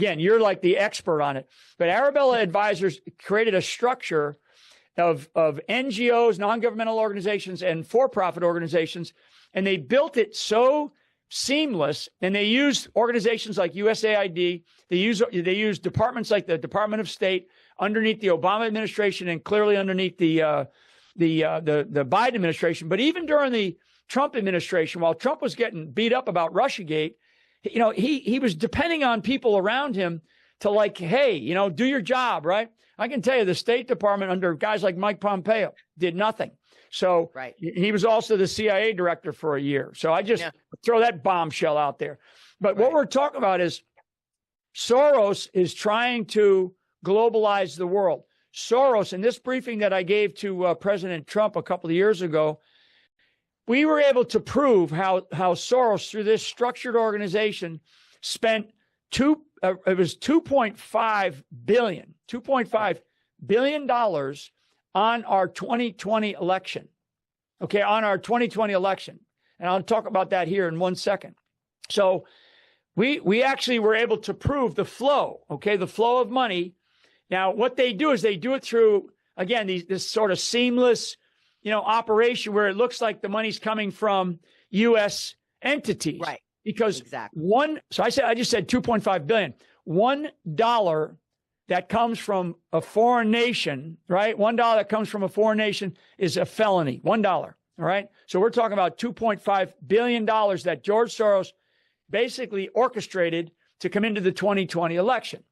again, you're like the expert on it, but Arabella Advisors created a structure of NGOs, non-governmental organizations, and for-profit organizations, and they built it so seamless, and they used organizations like USAID. They use departments like the Department of State underneath the Obama administration and clearly underneath the Biden administration. But even during the Trump administration, while Trump was getting beat up about Russiagate, he was depending on people around him to like, hey, do your job, right? I can tell you the State Department under guys like Mike Pompeo did nothing. So he was also the CIA director for a year. So I just throw that bombshell out there. But what we're talking about is Soros is trying to globalize the world. Soros, in this briefing that I gave to President Trump a couple of years ago, we were able to prove how Soros, through this structured organization, spent $2.5 billion on our 2020 election. Okay, on our 2020 election. And I'll talk about that here in 1 second. So we actually were able to prove the flow, okay, the flow of money. Now, what they do is they do it through, again, this sort of seamless, operation where it looks like the money's coming from U.S. entities. Right. Because so I just said 2.5 billion. $1 that comes from a foreign nation, right? $1 that comes from a foreign nation is a felony. $1. All right. So we're talking about $2.5 billion that George Soros basically orchestrated to come into the 2020 election.